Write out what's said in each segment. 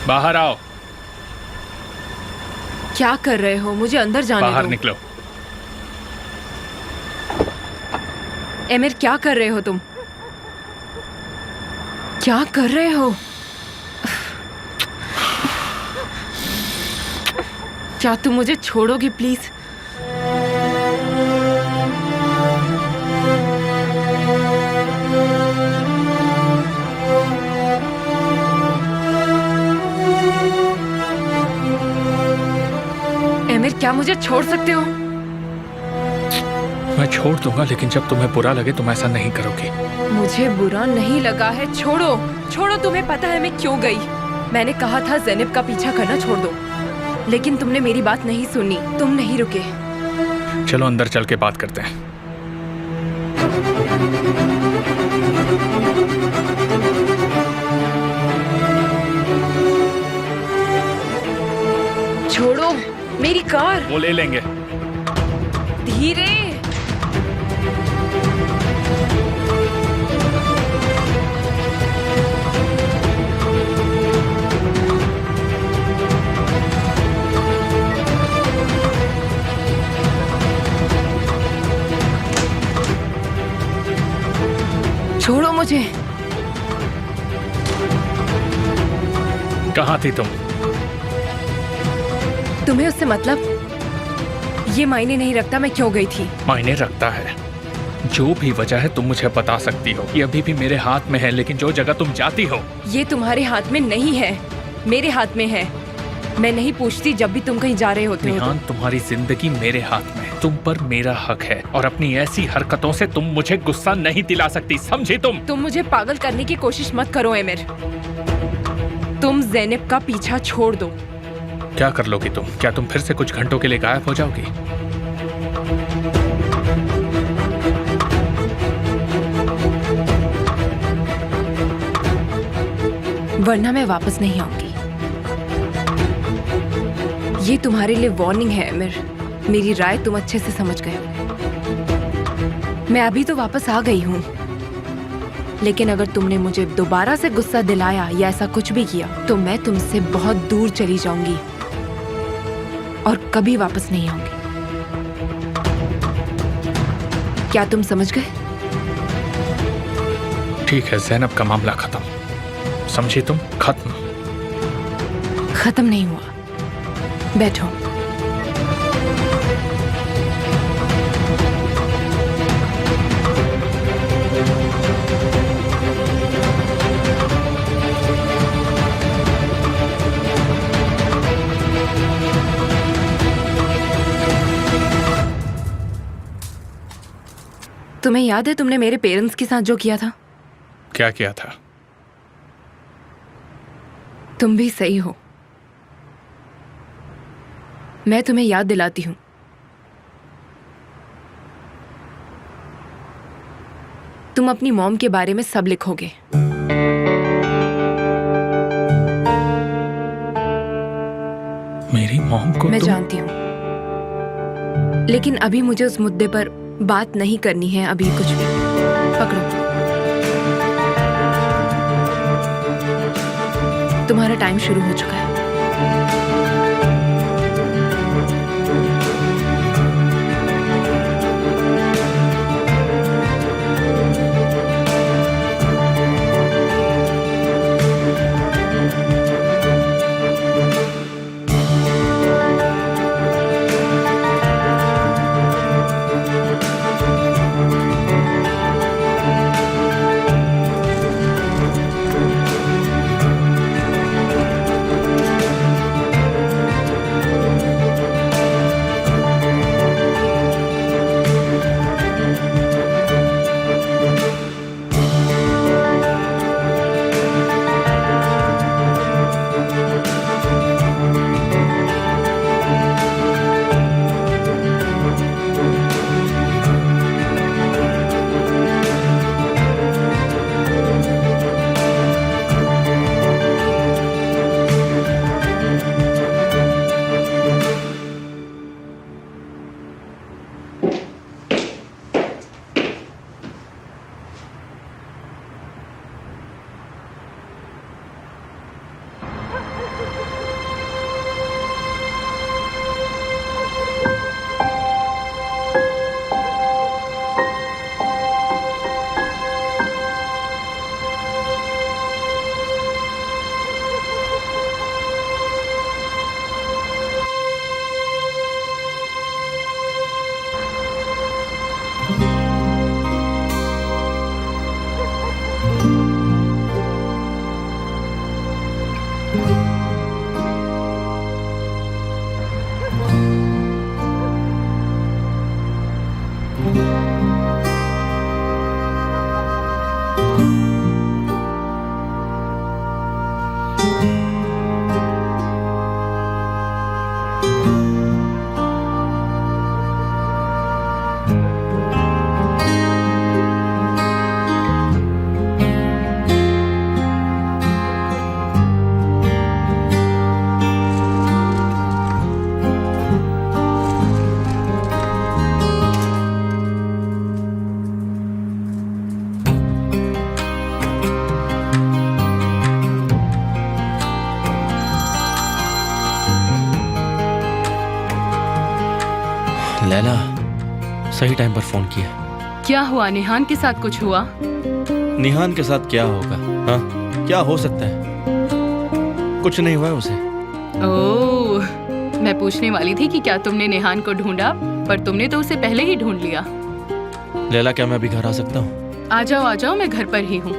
बाहर आओ। क्या कर रहे हो? मुझे अंदर जाने दो। बाहर निकलो। एमिर, क्या कर रहे हो तुम? क्या कर रहे हो? क्या तुम मुझे छोड़ोगे प्लीज? एमिर, क्या मुझे छोड़ सकते हो? मैं छोड़ दूंगा, लेकिन जब तुम्हें बुरा लगे तुम ऐसा नहीं करोगी। मुझे बुरा नहीं लगा है। छोड़ो छोड़ो। तुम्हें पता है मैं क्यों गई? मैंने कहा था ज़ैनब का पीछा करना छोड़ दो, लेकिन तुमने मेरी बात नहीं सुनी। तुम नहीं रुके। चलो अंदर चल के बात करते हैं। छोड़ो मेरी कार। वो ले लेंगे। धीरे। छोड़ो मुझे। कहाँ थी तुम? तुम्हें उससे मतलब? ये मायने नहीं रखता मैं क्यों गई थी। मायने रखता है। जो भी वजह है तुम मुझे बता सकती हो। ये अभी भी मेरे हाथ में है, लेकिन जो जगह तुम जाती हो ये तुम्हारे हाथ में नहीं है, मेरे हाथ में है। मैं नहीं पूछती जब भी तुम कहीं जा रहे होते हो। निहान, तुम्हारी जिंदगी मेरे हाथ में है। तुम पर मेरा हक है और अपनी ऐसी हरकतों से तुम मुझे गुस्सा नहीं दिला सकती, समझी? तुम मुझे पागल करने की कोशिश मत करो एमिर। तुम ज़ैनब का पीछा छोड़ दो। क्या कर लोगी तुम? क्या तुम फिर से कुछ घंटों के लिए गायब हो जाओगी? वरना मैं वापस नहीं आऊंगी। ये तुम्हारे लिए वार्निंग है एमिर। मेरी राय तुम अच्छे से समझ गए होगे। मैं अभी तो वापस आ गई हूँ, लेकिन अगर तुमने मुझे दोबारा से गुस्सा दिलाया या ऐसा कुछ भी किया तो मैं तुमसे बहुत दूर चली जाऊंगी और कभी वापस नहीं आऊंगी। क्या तुम समझ गए? ठीक है, ज़ैनब का मामला खत्म, समझी तुम? खत्म। खत्म नहीं हुआ। बैठो। तुम्हें याद है तुमने मेरे पेरेंट्स के साथ जो किया था? क्या किया था? तुम भी सही हो। मैं तुम्हें याद दिलाती हूँ। तुम अपनी मॉम के बारे में सब लिखोगे। मेरी मॉम को? मैं जानती हूँ, लेकिन अभी मुझे उस मुद्दे पर बात नहीं करनी है। अभी कुछ भी। पकड़ो। तुम्हारा टाइम शुरू हो चुका है। लैला, सही टाइम पर फोन किया। क्या हुआ? निहान के साथ कुछ हुआ? निहान के साथ क्या होगा? हाँ, क्या हो सकता है? कुछ नहीं हुआ है उसे। ओह, मैं पूछने वाली थी कि क्या तुमने निहान को ढूंढा, पर तुमने तो उसे पहले ही ढूंढ लिया। लैला, क्या मैं अभी घर आ सकता हूँ? आ जाओ, मैं घर पर ही हूँ।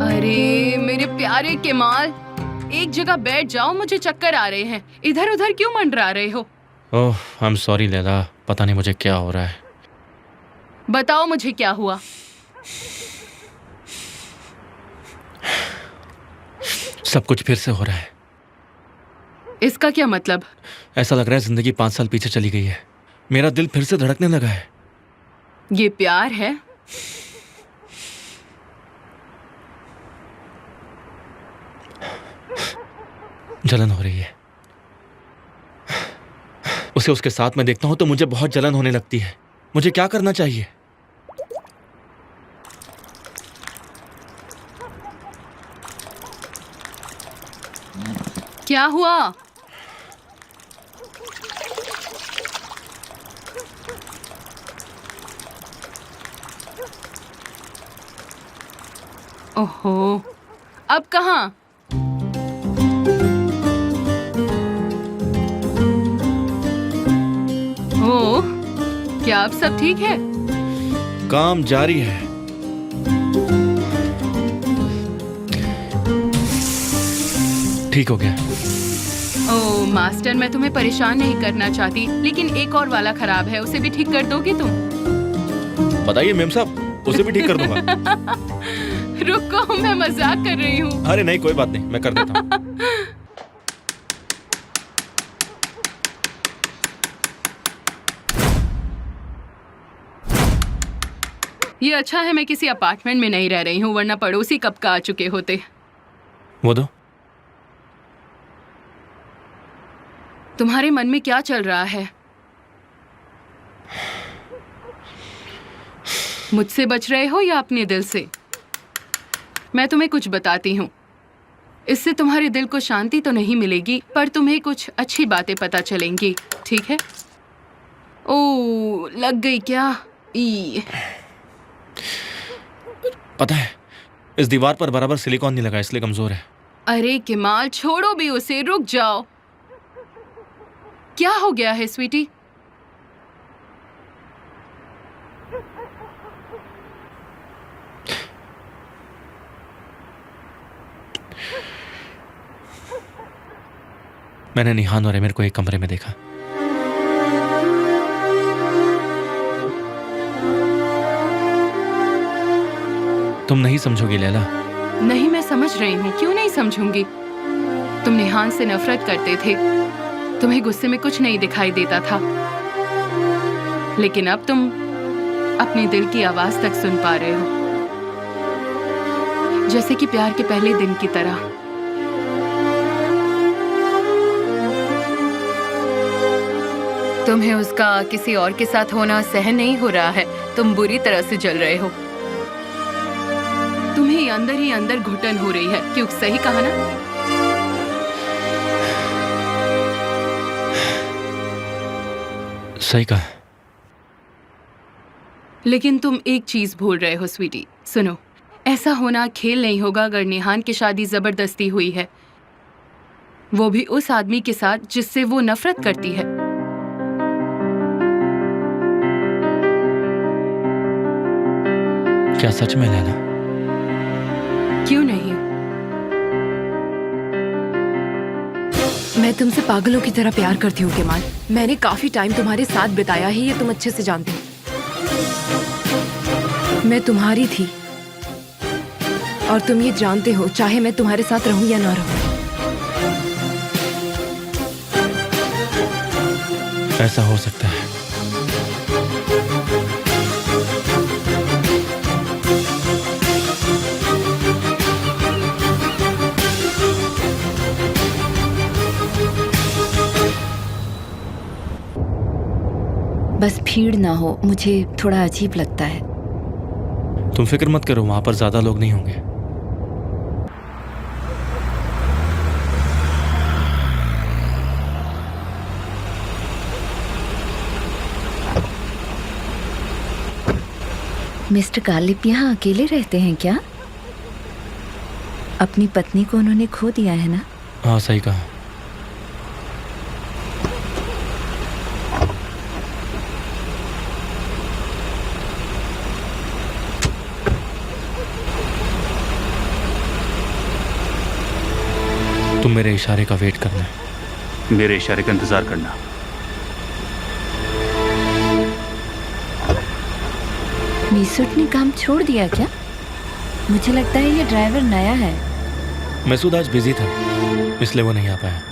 अरे मेरे प्यारे केमाल, एक जगह बैठ जाओ, मुझे चक्कर आ रहे हैं। इधर उधर क्यों मंडरा रहे हो? ओह, आई एम सॉरी लैला, पता नहीं मुझे क्या हो रहा है। बताओ मुझे क्या हुआ। सब कुछ फिर से हो रहा है। इसका क्या मतलब? ऐसा लग रहा है जिंदगी 5 साल पीछे चली गई है। मेरा दिल फिर से धड़कने लगा है। ये प्यार है? जलन हो रही है। उसे उसके साथ में देखता हूं तो मुझे बहुत जलन होने लगती है। मुझे क्या करना चाहिए? क्या हुआ? ओहो, अब कहाँ? ओह, क्या अब सब ठीक है? काम जारी है। ठीक हो गया। ओह मास्टर, मैं तुम्हें परेशान नहीं करना चाहती, लेकिन एक और वाला खराब है, उसे भी ठीक कर दोगे तुम? बताइए मेम साहब, उसे भी ठीक कर दूंगा। रुको, मैं मजाक कर रही हूँ। अरे नहीं, कोई बात नहीं, मैं कर देता हूँ। ये अच्छा है मैं किसी अपार्टमेंट में नहीं रह रही हूँ, वरना पड़ोसी कब का आ चुके होते। वो दो। तुम्हारे मन में क्या चल रहा है? मुझसे बच रहे हो या अपने दिल से? मैं तुम्हें कुछ बताती हूँ। इससे तुम्हारे दिल को शांति तो नहीं मिलेगी, पर तुम्हें कुछ अच्छी बातें पता चलेंगी, ठीक है? ओह, लग गई क्या? ई। पता है, इस दीवार पर बराबर सिलिकॉन नहीं लगा, इसलिए कमजोर है। अरे केमाल, छोड़ो भी उसे, रुक जाओ। क्या हो गया है स्वीटी? मैंने निहान और एमिर को एक कमरे में देखा। तुम नहीं समझोगी लैला। नहीं, मैं समझ रही हूँ, क्यों नहीं समझूंगी। तुम निहान से नफरत करते थे, तुम्हें गुस्से में कुछ नहीं दिखाई देता था, लेकिन अब तुम अपने दिल की आवाज तक सुन पा रहे हो, जैसे कि प्यार के पहले दिन की तरह। तुम्हें उसका किसी और के साथ होना सहन नहीं हो रहा है, तुम बुरी तरह से जल रहे हो। तुम्हें ही अंदर घुटन हो रही है, क्यों? सही कहा ना? सही कहा। लेकिन तुम एक चीज भूल रहे हो स्वीटी। सुनो, ऐसा होना खेल नहीं होगा अगर निहान की शादी जबरदस्ती हुई है, वो भी उस आदमी के साथ जिससे वो नफरत करती है। क्या सच में लैला? क्यों नहीं? मैं तुमसे पागलों की तरह प्यार करती हूँ केमाल। मैंने काफी टाइम तुम्हारे साथ बिताया है, ये तुम अच्छे से जानते हो। मैं तुम्हारी थी और तुम ये जानते हो, चाहे मैं तुम्हारे साथ रहूं या ना रहूं। ऐसा हो सकता है। बस भीड़ ना हो, मुझे थोड़ा अजीब लगता है। तुम फिक्र मत करो, वहां पर ज्यादा लोग नहीं होंगे। मिस्टर गालिब यहाँ अकेले रहते हैं क्या? अपनी पत्नी को उन्होंने खो दिया है ना? हाँ, सही कहा। तुम मेरे इशारे का वेट करना है। मेरे इशारे का इंतजार करना। मीसूट ने काम छोड़ दिया क्या? मुझे लगता है ये ड्राइवर नया है। मैसूद आज बिजी था, इसलिए वो नहीं आ पाया।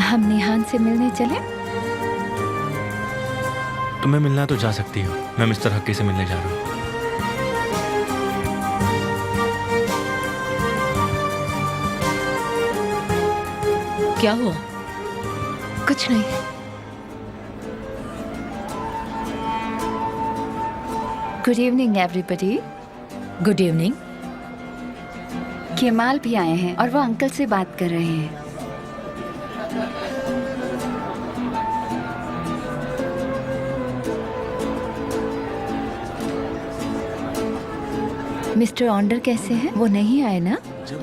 हम निहान से मिलने चले? तुम्हें मिलना तो जा सकती हो, मैं मिस्टर हक्की से मिलने जा रहा हूँ। क्या हुआ? कुछ नहीं। Good evening everybody. Good evening. Kemal भी आए हैं और वो अंकल से बात कर रहे हैं। मिस्टर ऑन्डर कैसे हैं? वो नहीं आए ना?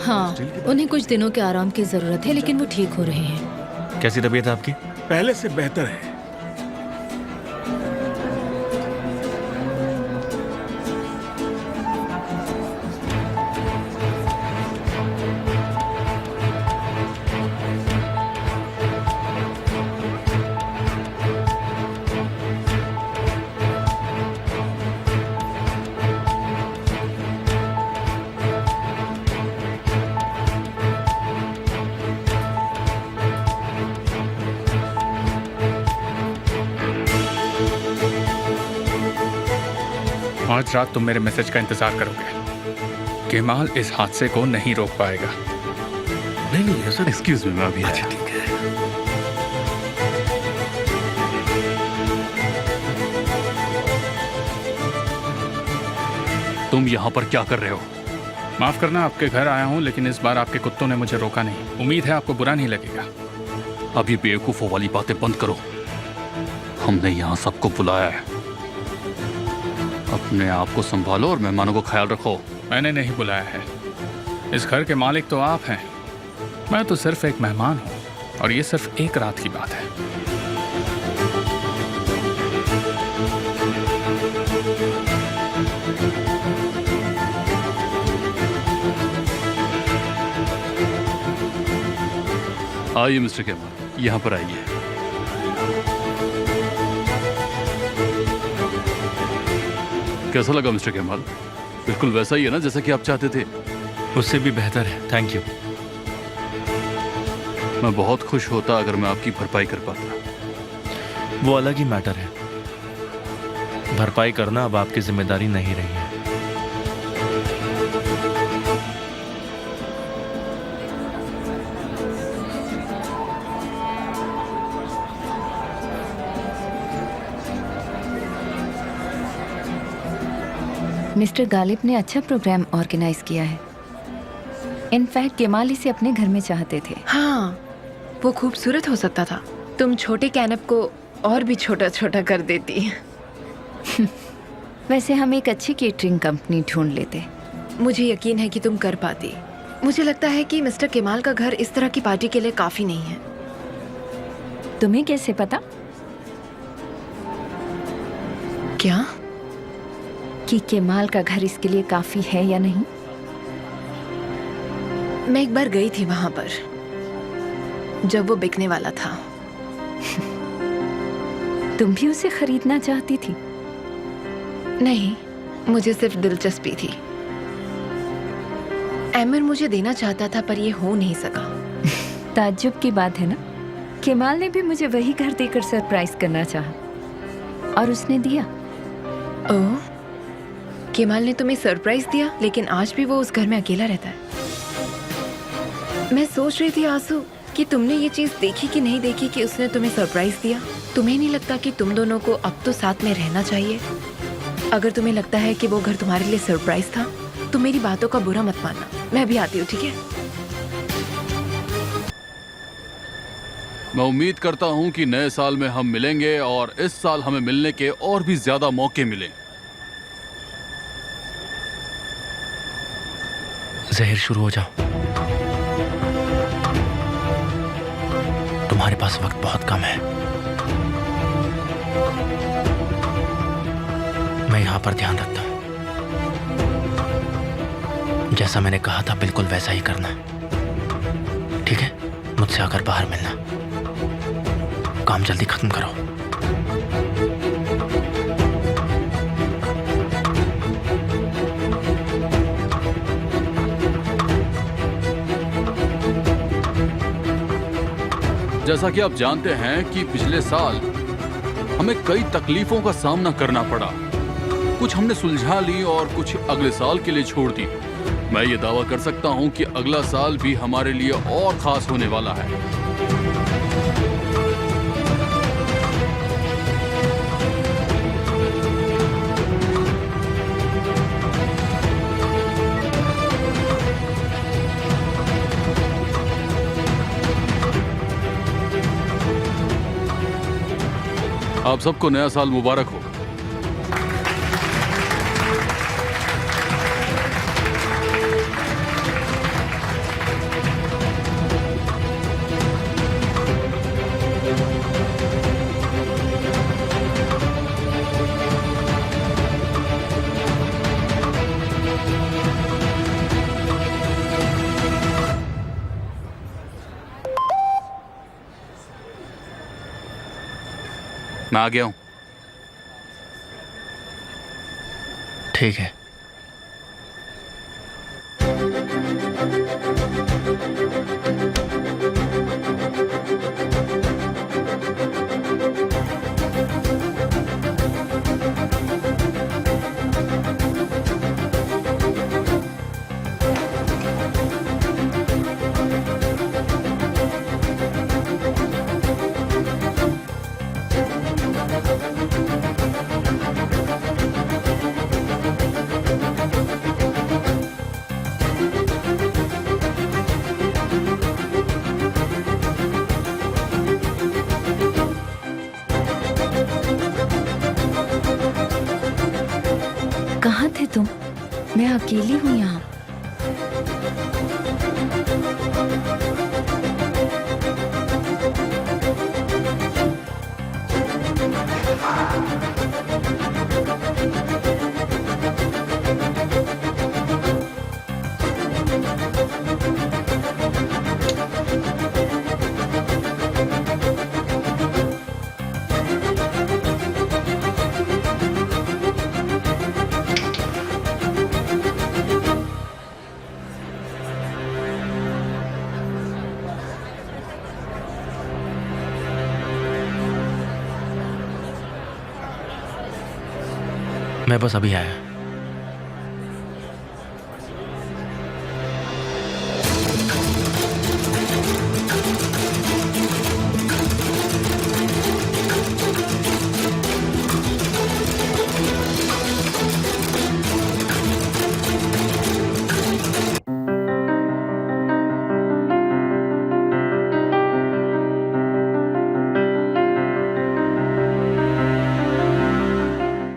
हाँ, उन्हें कुछ दिनों के आराम की जरूरत है, लेकिन वो ठीक हो रहे हैं। कैसी तबीयत है आपकी? पहले से बेहतर है। आज रात तुम मेरे मैसेज का इंतजार करोगे। केमाल इस हादसे को नहीं रोक पाएगा। नहीं ऐसा एक्सक्यूज मी, मैं अभी अच्छा ठीक है। तुम यहाँ पर क्या कर रहे हो? माफ करना, आपके घर आया हूँ, लेकिन इस बार आपके कुत्तों ने मुझे रोका नहीं। उम्मीद है आपको बुरा नहीं लगेगा। अभी बेवकूफों वाली बातें बंद करो। हमने यहाँ सबको बुलाया है। अपने आप को संभालो और मेहमानों को ख्याल रखो। मैंने नहीं बुलाया है। इस घर के मालिक तो आप हैं। मैं तो सिर्फ एक मेहमान हूँ, और ये सिर्फ एक रात की बात है। आइए मिस्टर केमाल, यहाँ पर आइए। कैसा लगा मिस्टर केमाल? बिल्कुल वैसा ही है ना जैसा कि आप चाहते थे? उससे भी बेहतर है, थैंक यू। मैं बहुत खुश होता अगर मैं आपकी भरपाई कर पाता। वो अलग ही मैटर है। भरपाई करना अब आपकी जिम्मेदारी नहीं रही है। मिस्टर गालिब ने अच्छा प्रोग्राम ऑर्गेनाइज किया है। इनफैक्ट केमाल इसे अपने घर में चाहते थे। हाँ, वो खूबसूरत हो सकता था। तुम छोटे कैनप को और भी छोटा छोटा कर देती। वैसे हम एक अच्छी केटरिंग कंपनी ढूंढ लेते। मुझे यकीन है कि तुम कर पाती। मुझे लगता है कि मिस्टर केमाल का घर इस तरह की पार्टी के लिए काफी नहीं है। तुम्हें कैसे पता क्या? कि केमाल का घर इसके लिए काफी है या नहीं? मैं एक बार गई थी वहां पर जब वो बिकने वाला था। तुम भी उसे खरीदना चाहती थी? नहीं, मुझे सिर्फ दिलचस्पी थी। एमिर मुझे देना चाहता था पर ये हो नहीं सका। ताज्जुब की बात है ना, केमाल ने भी मुझे वही घर देकर सरप्राइज करना चाहा और उसने दिया। ओह, केमाल ने तुम्हें सरप्राइज दिया, लेकिन आज भी वो उस घर में अकेला रहता है। मैं सोच रही थी आंसू कि तुमने ये चीज देखी कि नहीं देखी कि उसने तुम्हें सरप्राइज दिया। तुम्हें नहीं लगता कि तुम दोनों को अब तो साथ में रहना चाहिए? अगर तुम्हें लगता है कि वो घर तुम्हारे लिए सरप्राइज था तो मेरी बातों का बुरा मत मानना। मैं भी आती हूँ, ठीक है? मैं उम्मीद करता हूं कि नए साल में हम मिलेंगे और इस साल हमें मिलने के और भी ज्यादा मौके मिले। जहर, शुरू हो जाओ। तुम्हारे पास वक्त बहुत कम है। मैं यहां पर ध्यान रखता हूं। जैसा मैंने कहा था बिल्कुल वैसा ही करना, ठीक है? मुझसे आकर बाहर मिलना। काम जल्दी खत्म करो। जैसा कि आप जानते हैं कि पिछले साल हमें कई तकलीफों का सामना करना पड़ा। कुछ हमने सुलझा ली और कुछ अगले साल के लिए छोड़ दी। मैं ये दावा कर सकता हूं कि अगला साल भी हमारे लिए और खास होने वाला है। आप सबको नया साल मुबारक हो। मैं आ गया हूं। ठीक है। कहाँ थे तुम? मैं अकेली हूँ यहाँ। मैं बस अभी आया।